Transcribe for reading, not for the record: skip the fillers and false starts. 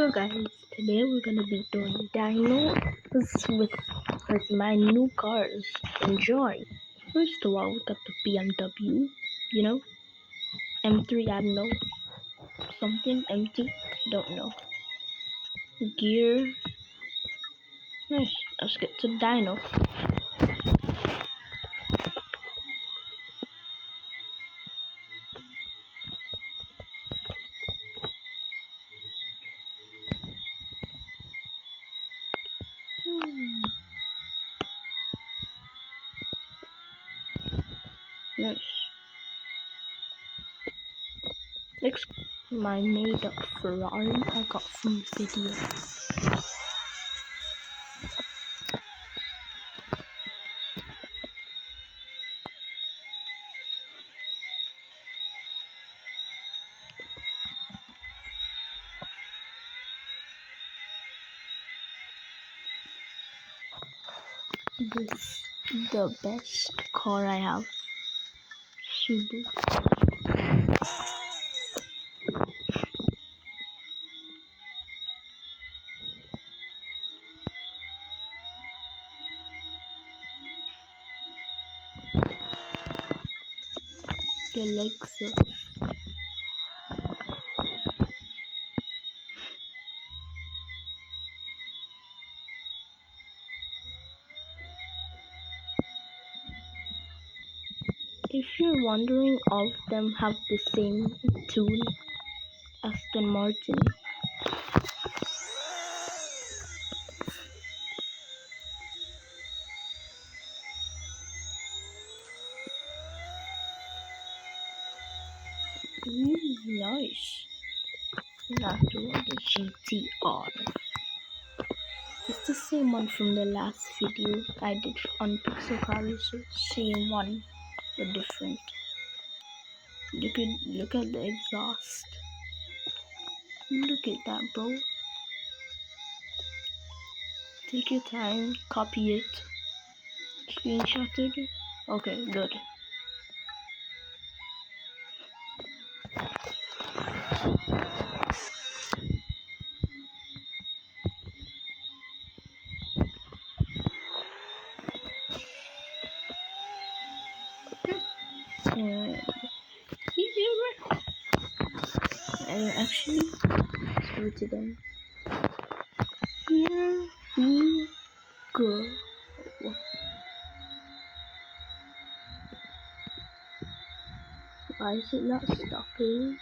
So guys, today we're gonna be doing Dyno with my new cars. Enjoy. First of all, we got the BMW, you know, M3. I don't know, something M2. Don't know. Gear. Nice. Let's get to Dyno. Nice. Next, my made-up Ferrari I got from video. This is the best car I have. Subaru. The Lexus. If you're wondering, all of them have the same tool, Aston Martin. Nice. After the GTR. It's the same one from the last video I did on Pixel Cars, so same one but different. Look at the exhaust. Look at that, bro. Take your time, copy it, screenshot it. Okay, good. Actually, let's go to them. Here we go. Why is it not stopping?